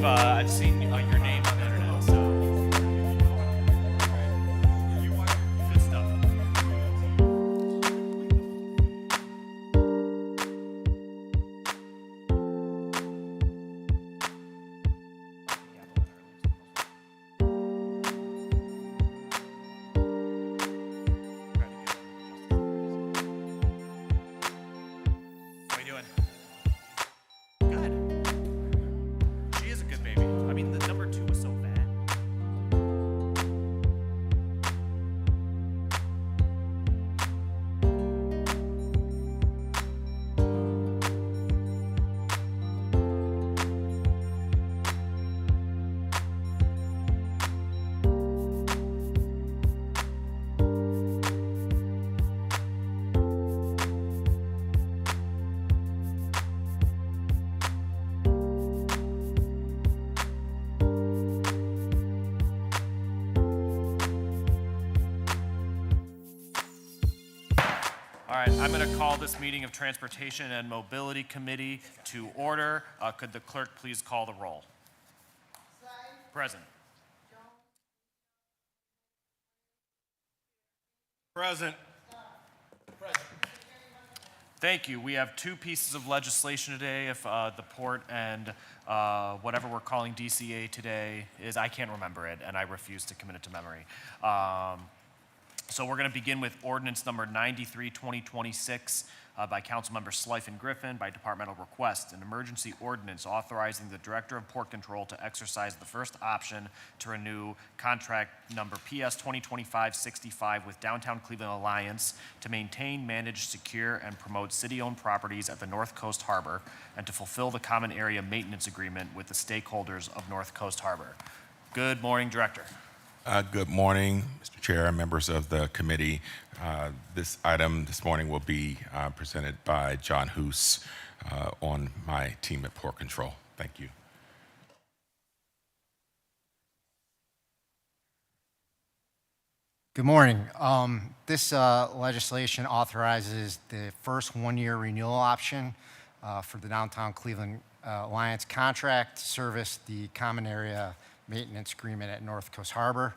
I've seen your name on the internet, so. Good stuff. How you doing? Good. She is a good baby. I mean, the number 2 was so bad. All right, I'm going to call this meeting of Transportation and Mobility Committee to order. Could the clerk please call the roll? Present. Present. Thank you. We have 2 pieces of legislation today. If the port and whatever we're calling DCA today is, I can't remember it, and I refuse to commit it to memory. So we're going to begin with ordinance number 93, 2026 by Councilmember Slife and Griffin by departmental request, an emergency ordinance authorizing the Director of Port Control to exercise the first option to renew contract number PS 2025-65 with Downtown Cleveland Alliance to maintain, manage, secure, and promote city-owned properties at the North Coast Harbor and to fulfill the common area maintenance agreement with the stakeholders of North Coast Harbor. Good morning, Director. Good morning, Mr. Chair and members of the committee. This item this morning will be presented by John Hoos on my team at Port Control. Thank you. Good morning. This legislation authorizes the first one-year renewal option for the Downtown Cleveland Alliance contract to service the common area maintenance agreement at North Coast Harbor.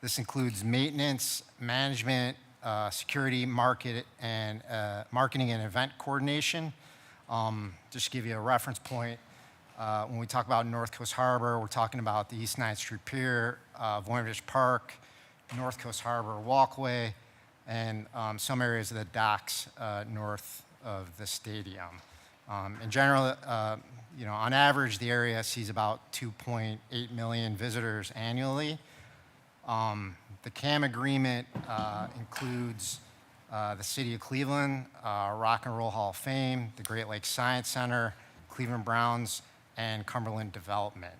This includes maintenance, management, security, marketing, and event coordination. Just to give you a reference point, when we talk about North Coast Harbor, we're talking about the East 9th Street Pier, Voynich Park, North Coast Harbor Walkway, and some areas of the docks north of the stadium. In general, on average, the area sees about 2.8 million visitors annually. The CAM agreement includes the City of Cleveland, Rock and Roll Hall of Fame, the Great Lakes Science Center, Cleveland Browns, and Cumberland Development.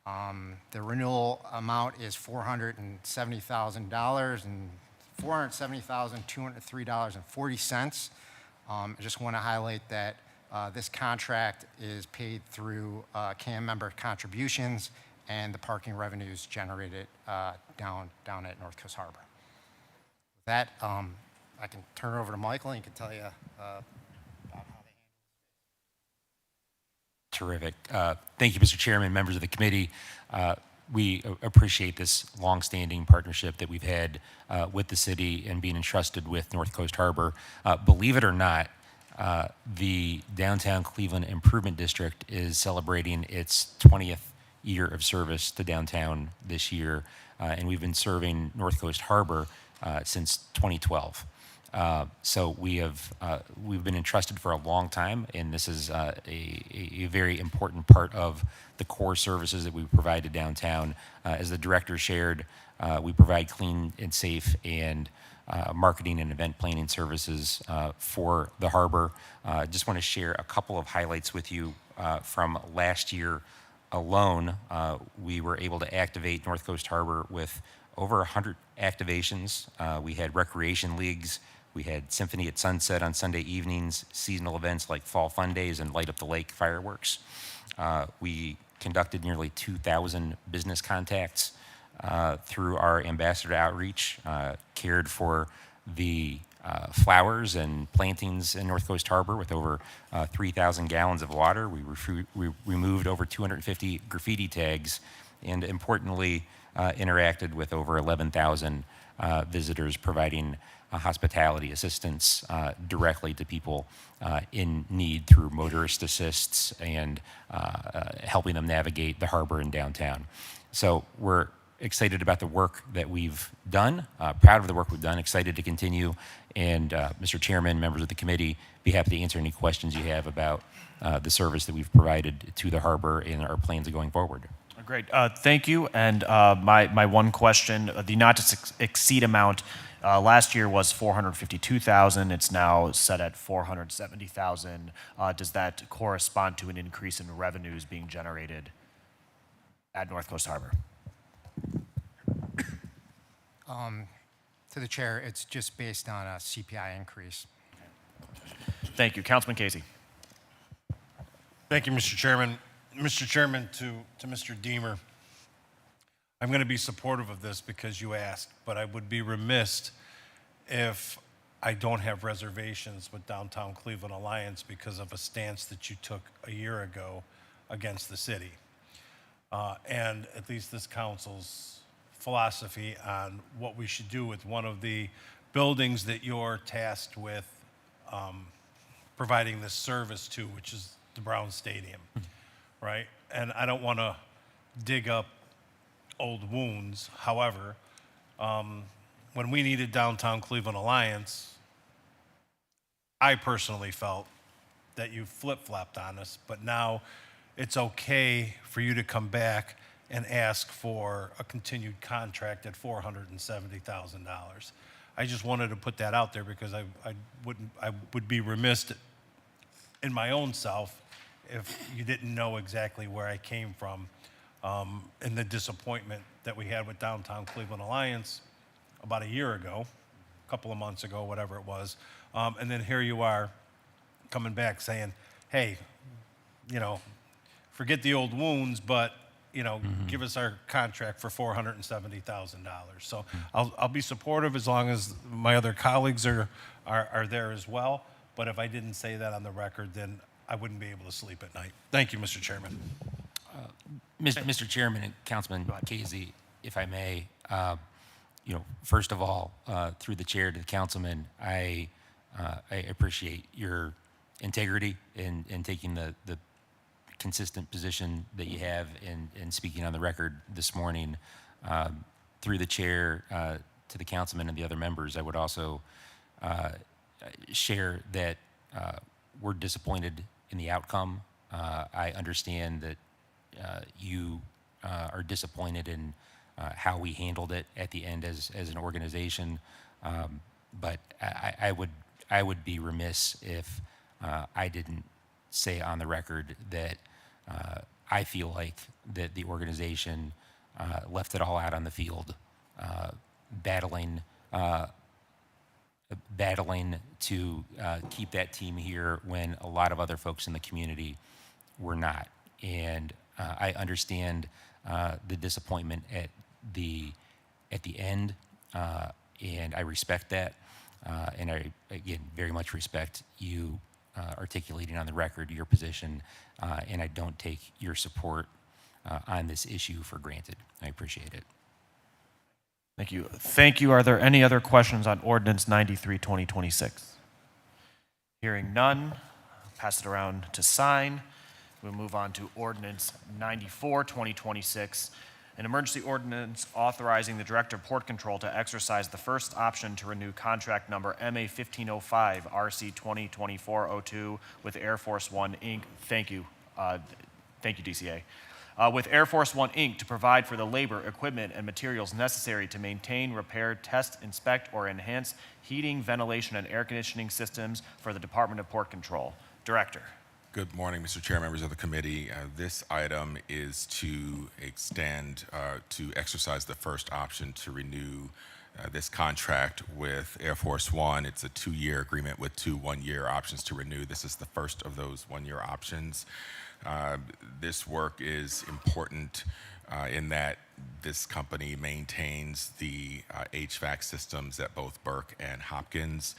The renewal amount is $470,000 and $470,203.40. I just want to highlight that this contract is paid through CAM member contributions and the parking revenues generated down at North Coast Harbor. With that, I can turn it over to Michael, and he can tell you about how they Terrific. Thank you, Mr. Chairman, members of the committee. We appreciate this longstanding partnership that we've had with the city and being entrusted with North Coast Harbor. Believe it or not, the Downtown Cleveland Improvement District is celebrating its 20th year of service to downtown this year, and we've been serving North Coast Harbor since 2012. So we've been entrusted for a long time, and this is a very important part of the core services that we provide to downtown. As the director shared, we provide clean and safe and marketing and event planning services for the harbor. Just want to share a couple of highlights with you from last year alone. We were able to activate North Coast Harbor with over 100 activations. We had recreation leagues. We had Symphony at Sunset on Sunday evenings, seasonal events like Fall Fun Days and Light Up the Lake fireworks. We conducted nearly 2,000 business contacts through our ambassador outreach, cared for the flowers and plantings in North Coast Harbor with over 3,000 gallons of water. We removed over 250 graffiti tags, and importantly, interacted with over 11,000 visitors, providing hospitality assistance directly to people in need through motorist assists and helping them navigate the harbor and downtown. So we're excited about the work that we've done, proud of the work we've done, excited to continue. And Mr. Chairman, members of the committee, be happy to answer any questions you have about the service that we've provided to the harbor and our plans going forward. Great. Thank you. And my one question, the not to exceed amount last year was $452,000. It's now set at $470,000. Does that correspond to an increase in revenues being generated at North Coast Harbor? To the chair, it's just based on a CPI increase. Thank you. Councilman Casey. Thank you, Mr. Chairman. Mr. Chairman, to Mr. Deemer, I'm going to be supportive of this because you asked, but I would be remiss if I don't have reservations with Downtown Cleveland Alliance because of a stance that you took a year ago against the city. And at least this council's philosophy on what we should do with one of the buildings that you're tasked with providing this service to, which is the Brown Stadium, right? And I don't want to dig up old wounds. However, when we needed Downtown Cleveland Alliance, I personally felt that you flip-flopped on us, but now it's okay for you to come back and ask for a continued contract at $470,000. I just wanted to put that out there because I would be remiss in my own self if you didn't know exactly where I came from and the disappointment that we had with Downtown Cleveland Alliance about a year ago, a couple of months ago, whatever it was. And then here you are coming back saying, hey, you know, forget the old wounds, but you know, give us our contract for $470,000. So I'll be supportive as long as my other colleagues are there as well. But if I didn't say that on the record, then I wouldn't be able to sleep at night. Thank you, Mr. Chairman. Mr. Chairman and Councilman Casey, if I may, you know, first of all, through the chair to the councilman, I appreciate your integrity in taking the consistent position that you have in speaking on the record this morning. Through the chair to the councilman and the other members, I would also share that we're disappointed in the outcome. I understand that you are disappointed in how we handled it at the end as an organization, but I would be remiss if I didn't say on the record that I feel like that the organization left it all out on the field, battling to keep that team here when a lot of other folks in the community were not. And I understand the disappointment at the end, and I respect that. And I, again, very much respect you articulating on the record your position, and I don't take your support on this issue for granted. I appreciate it. Thank you. Thank you. Are there any other questions on Ordinance 93, 2026? Hearing none, pass it around to sign. We'll move on to Ordinance 94, 2026, an emergency ordinance authorizing the Director of Port Control to exercise the first option to renew contract number MA 1505 RC 2024-02 with Air Force One, Inc. Thank you. Thank you, DCA. With Air Force One, Inc. to provide for the labor, equipment, and materials necessary to maintain, repair, test, inspect, or enhance heating, ventilation, and air conditioning systems for the Department of Port Control. Director. Good morning, Mr. Chair, members of the committee. This item is to extend, to exercise the first option to renew this contract with Air Force One. It's a 2-year agreement with 2 one-year options to renew. This is the first of those 1-year options. This work is important in that this company maintains the HVAC systems at both Burke and Hopkins,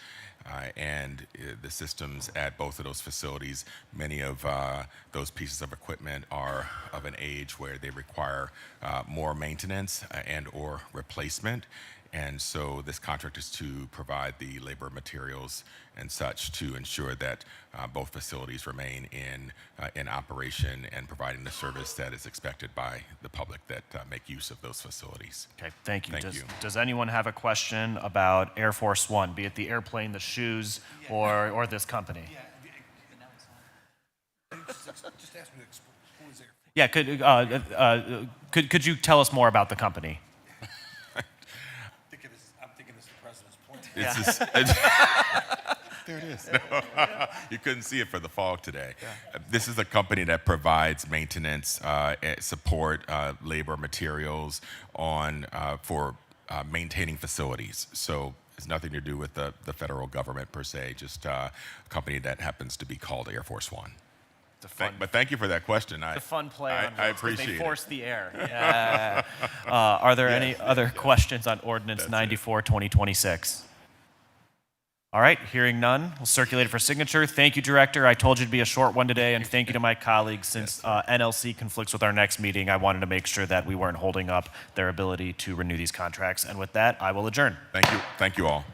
and the systems at both of those facilities. Many of those pieces of equipment are of an age where they require more maintenance and/or replacement. And so this contract is to provide the labor, materials, and such to ensure that both facilities remain in operation and providing the service that is expected by the public that make use of those facilities. Okay, thank you. Thank you. Does anyone have a question about Air Force One, be it the airplane, the shoes, or this company? Just ask me who is there. Yeah, could you tell us more about the company? I'm thinking it's the president's point. It's there it is. You couldn't see it for the fog today. This is a company that provides maintenance, support, labor, materials for maintaining facilities. So it's nothing to do with the federal government per se, just a company that happens to be called Air Force One. But thank you for that question. The fun play on I words, 'cause appreciate they it. force the air. Yeah. Are there any other questions on Ordinance 94, 2026? All right, hearing none, we'll circulate it for signature. Thank you, Director. I told you it'd be a short one today, and thank you to my colleagues. Since NLC conflicts with our next meeting, I wanted to make sure that we weren't holding up their ability to renew these contracts. And with that, I will adjourn. Thank you. Thank you all.